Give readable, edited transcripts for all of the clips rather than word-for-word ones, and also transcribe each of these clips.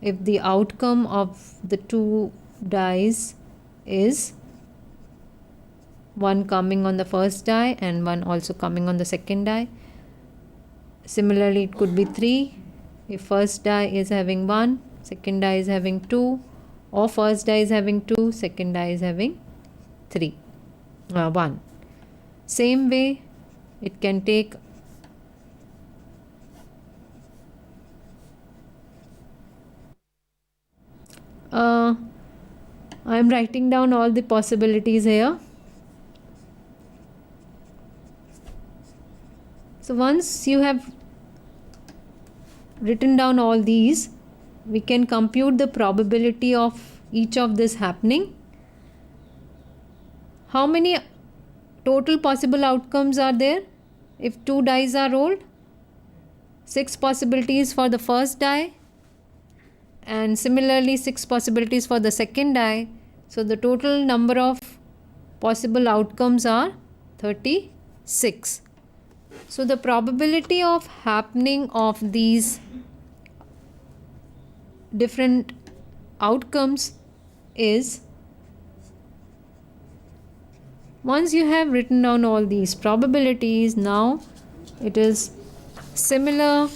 if the outcome of the two dice is one coming on the first die and one also coming on the second die. Similarly, it could be 3 if first die is having 1, second die is having 2, or first die is having 2, second die is having 1. Same way, it can take I am writing down all the possibilities here. So once you have written down all these, we can compute the probability of each of this happening. How many total possible outcomes are there if 2 dice are rolled? 6 possibilities for the first die, and similarly 6 possibilities for the second die. So the total number of possible outcomes are 36. So the probability of happening of these different outcomes is, once you have written down all these probabilities, now it is similar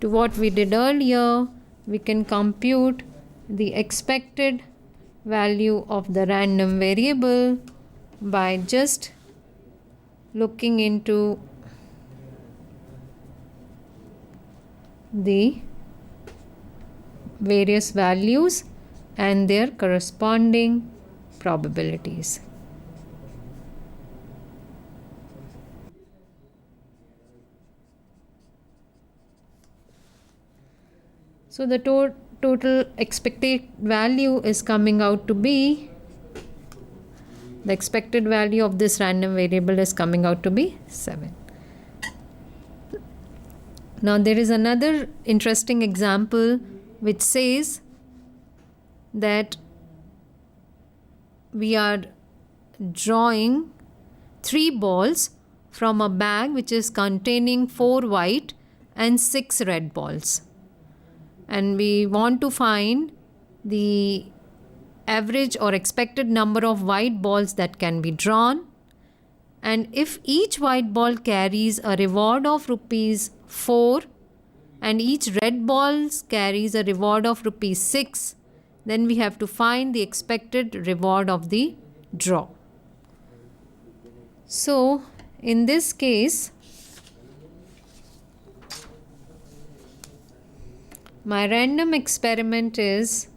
to what we did earlier. We can compute the expected value of the random variable by just looking into the various values and their corresponding probabilities. So the total expected value is coming out to be, the expected value of this random variable is coming out to be 7. Now there is another interesting example which says that we are drawing 3 balls from a bag which is containing 4 white and 6 red balls, and we want to find the average or expected number of white balls that can be drawn, and if each white ball carries a reward of rupees 4 and each red ball carries a reward of rupees 6, then we have to find the expected reward of the draw. So in this case, my random experiment is,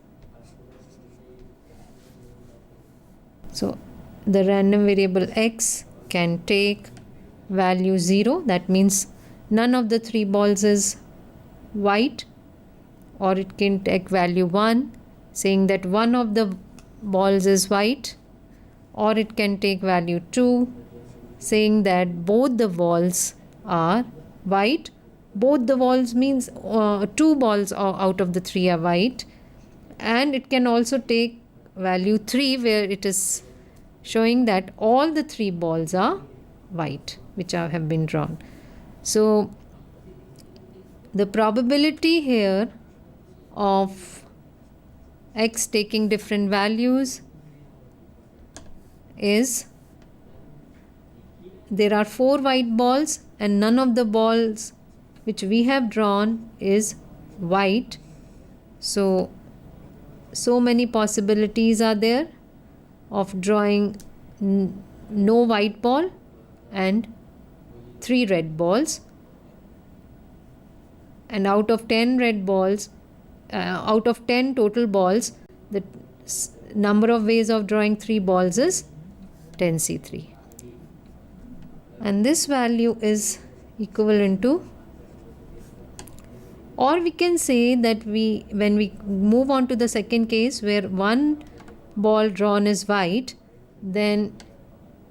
so the random variable x can take value 0, that means none of the 3 balls is white, or it can take value 1 saying that one of the balls is white, or it can take value 2 saying that both the balls are white. Both the balls means 2 balls out of the 3 are white, and it can also take value 3 where it is showing that all the 3 balls are white which have been drawn. So the probability here of x taking different values is, there are 4 white balls and none of the balls which we have drawn is white. So many possibilities are there of drawing no white ball and 3 red balls, and out of 10 red balls, out of 10 total balls, the number of ways of drawing 3 balls is 10c3, and this value is equivalent to, or we can say that when we move on to the second case where 1 ball drawn is white, then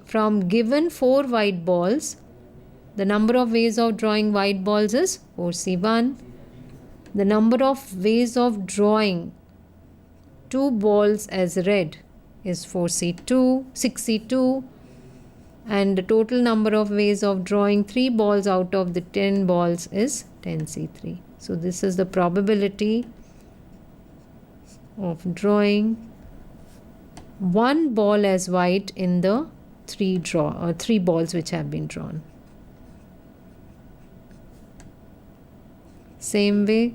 from given 4 white balls, the number of ways of drawing white balls is 4c1. The number of ways of drawing 2 balls as red is 6c2, and the total number of ways of drawing 3 balls out of the 10 balls is 10c3. So this is the probability of drawing one ball as white in the three balls which have been drawn. Same way,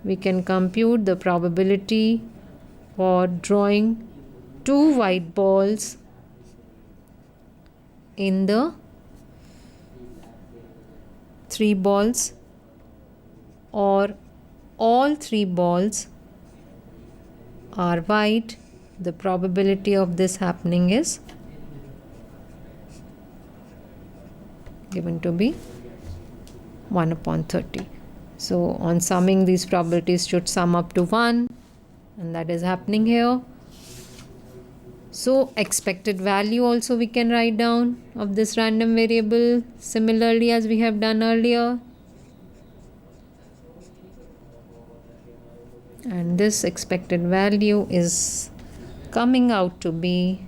we can compute the probability for drawing two white balls in the three balls, or all three balls are white. The probability of this happening is given to be 1 upon 30. So on summing, these probabilities should sum up to 1, and that is happening here. So expected value also we can write down of this random variable similarly as we have done earlier. And this expected value is coming out to be.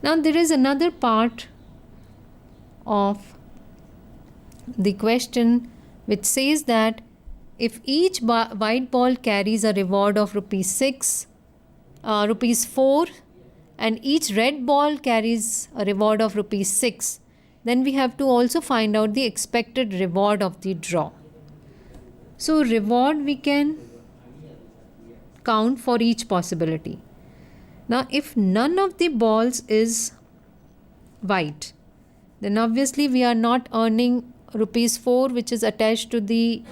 Now there is another part of the question which says that if each white ball carries a reward of rupees 4, and each red ball carries a reward of rupees 6, then we have to also find out the expected reward of the draw. So reward we can count for each possibility. Now if none of the balls is white, then obviously we are not earning rupees 4 which is attached to the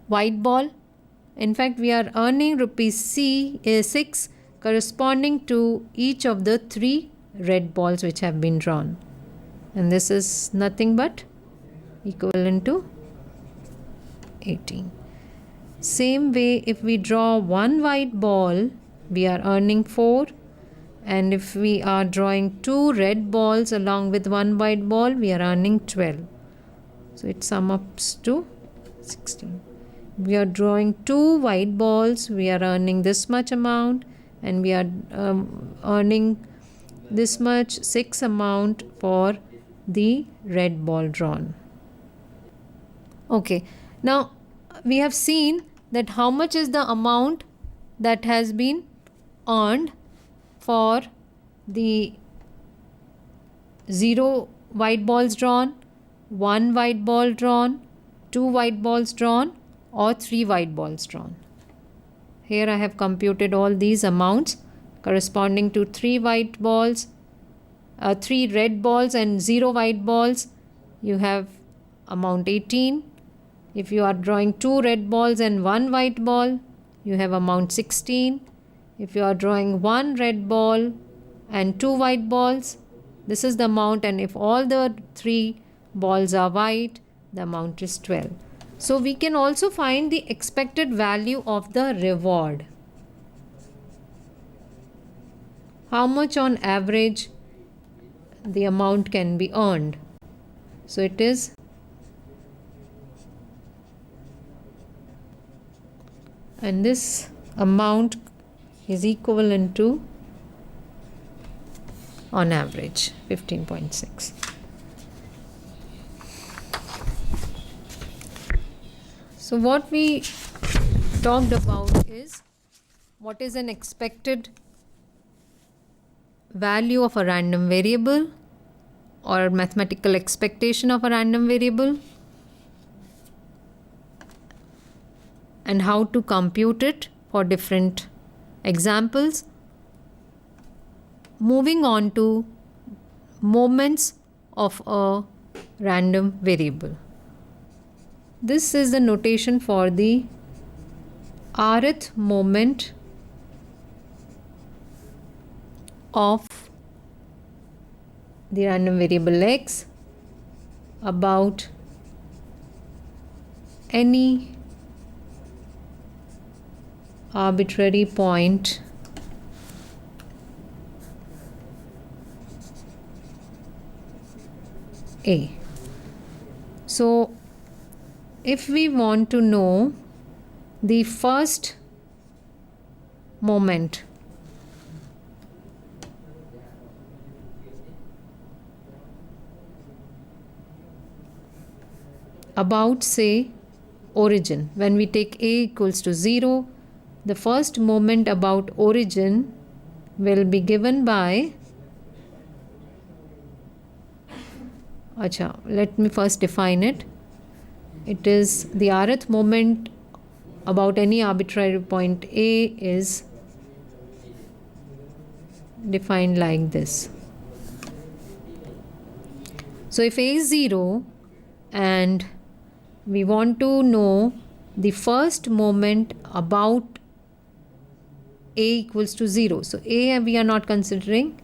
white ball. In fact, we are earning rupees 6 corresponding to each of the three red balls which have been drawn, and this is nothing but equivalent to 18. Same way, if we draw one white ball, we are earning 4, and if we are drawing two red balls along with one white ball, we are earning 12. So it sums up to 16. We are drawing two white balls, we are earning this much amount, and we are earning this much 6 amount for the red ball drawn. Okay, now we have seen that how much is the amount that has been earned for the 0 white balls drawn, 1 white ball drawn, 2 white balls drawn, or 3 white balls drawn. Here I have computed all these amounts corresponding to 3 white balls, 3 red balls and 0 white balls. You have amount 18. If you are drawing 2 red balls and 1 white ball, you have amount 16. If you are drawing 1 red ball and 2 white balls, this is the amount, and if all the 3 balls are white, the amount is 12. So we can also find the expected value of the reward. How much on average the amount can be earned. So it is and this amount is equivalent to on average 15.6. So what we talked about is what is an expected value of a random variable or mathematical expectation of a random variable, and how to compute it for different examples. Moving on to moments of a random variable. This is the notation for the rth moment of the random variable x about any arbitrary point A. So if we want to know the first moment about, say, origin. When we take a equals to 0, the first moment about origin will be given by let me first define it. It is the rth moment about any arbitrary point A is defined like this. So if A is 0 and we want to know the first moment about A equals to 0. So A we are not considering.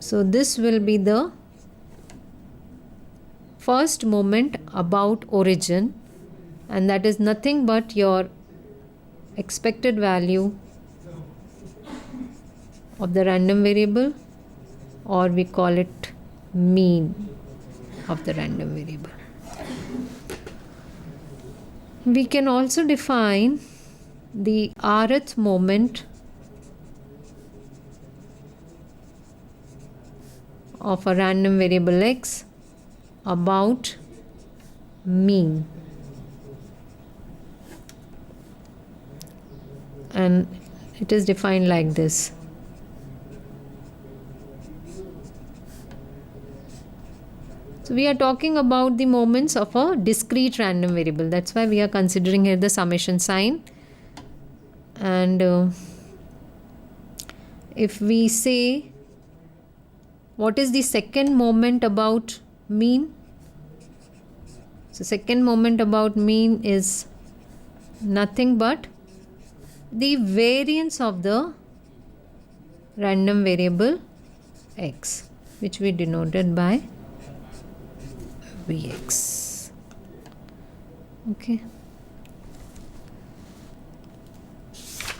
So this will be the first moment about origin, and that is nothing but your expected value of the random variable, or we call it mean of the random variable. We can also define the rth moment of a random variable x about mean, and it is defined like this. So we are talking about the moments of a discrete random variable. That's why we are considering here the summation sign. And if we say what is the second moment about mean? So second moment about mean is nothing but the variance of the random variable x, which we denoted by Vx. Okay.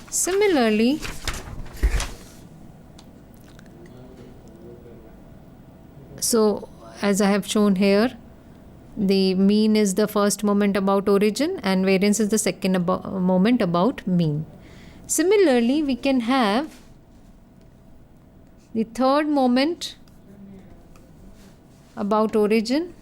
Similarly, so as I have shown here, the mean is the first moment about origin and variance is the second moment about mean. Similarly, we can have the third moment about origin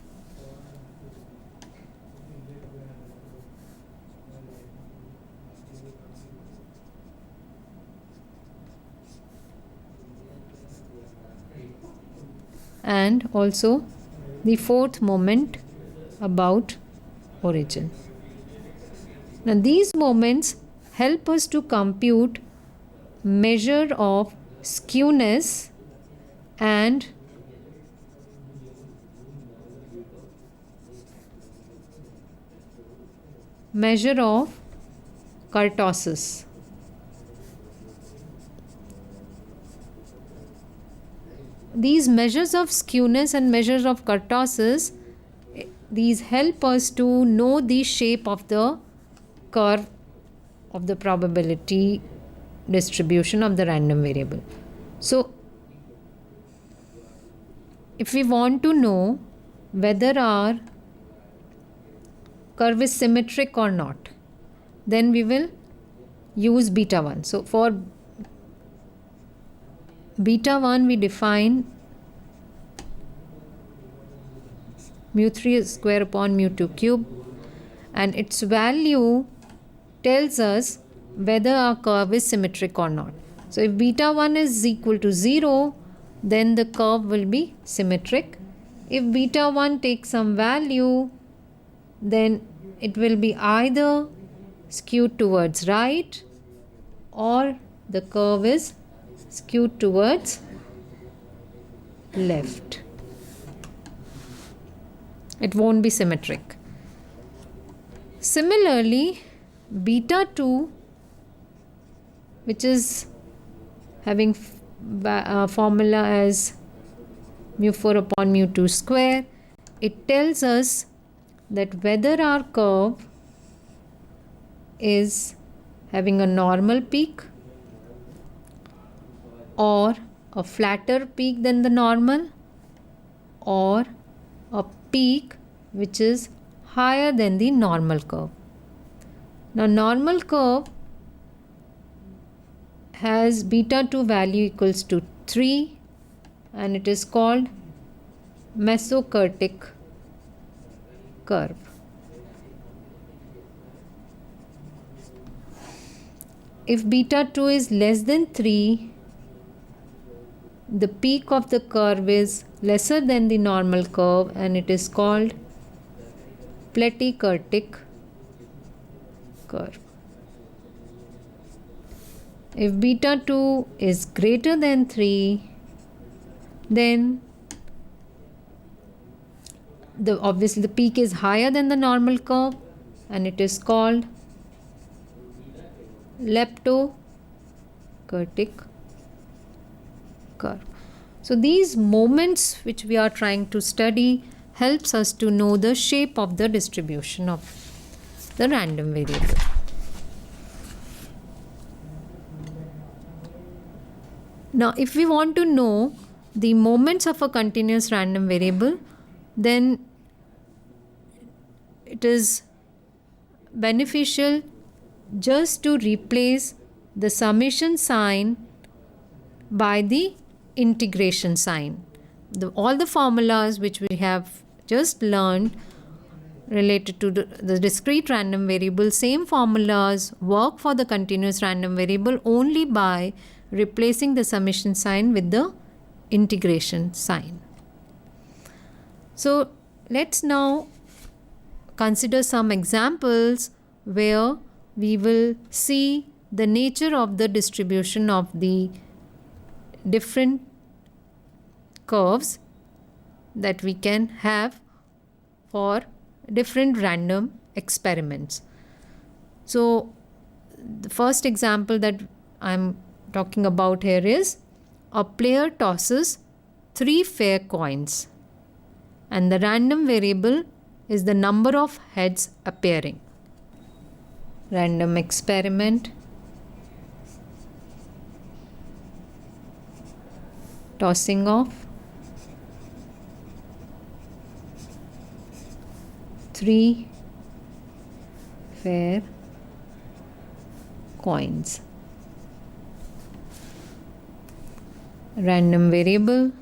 and also the fourth moment about origin. Now these moments help us to compute measure of skewness and measure of kurtosis. These measures of skewness and measures of kurtosis, these help us to know the shape of the curve of the probability distribution of the random variable. So if we want to know whether our curve is symmetric or not, then we will use beta 1. So for beta 1 we define mu3 square upon mu2 cube, and its value tells us whether our curve is symmetric or not. So if beta 1 is equal to 0, then the curve will be symmetric. If beta 1 takes some value, then it will be either skewed towards right or the curve is skewed towards left. It won't be symmetric. Similarly, beta 2, which is having formula as mu4 upon mu2 square, it tells us that whether our curve is having a normal peak or a flatter peak than the normal, or a peak which is higher than the normal curve. Now normal curve has beta 2 value equals to 3 and it is called mesokurtic curve. If beta 2 is less than 3, the peak of the curve is lesser than the normal curve and it is called platykurtic curve. If beta 2 is greater than 3, then obviously the peak is higher than the normal curve and it is called leptokurtic curve. So these moments which we are trying to study helps us to know the shape of the distribution of the random variable. Now if we want to know the moments of a continuous random variable, then it is beneficial just to replace the summation sign by the integration sign. All the formulas which we have just learned related to the discrete random variable, same formulas work for the continuous random variable only by replacing the summation sign with the integration sign. So let's now consider some examples where we will see the nature of the distribution of the different curves that we can have for different random experiments. So the first example that I'm talking about here is a player tosses 3 fair coins and the random variable is the number of heads appearing. Random experiment. Tossing of 3 fair coins. Random variable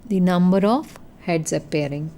the number of heads appearing.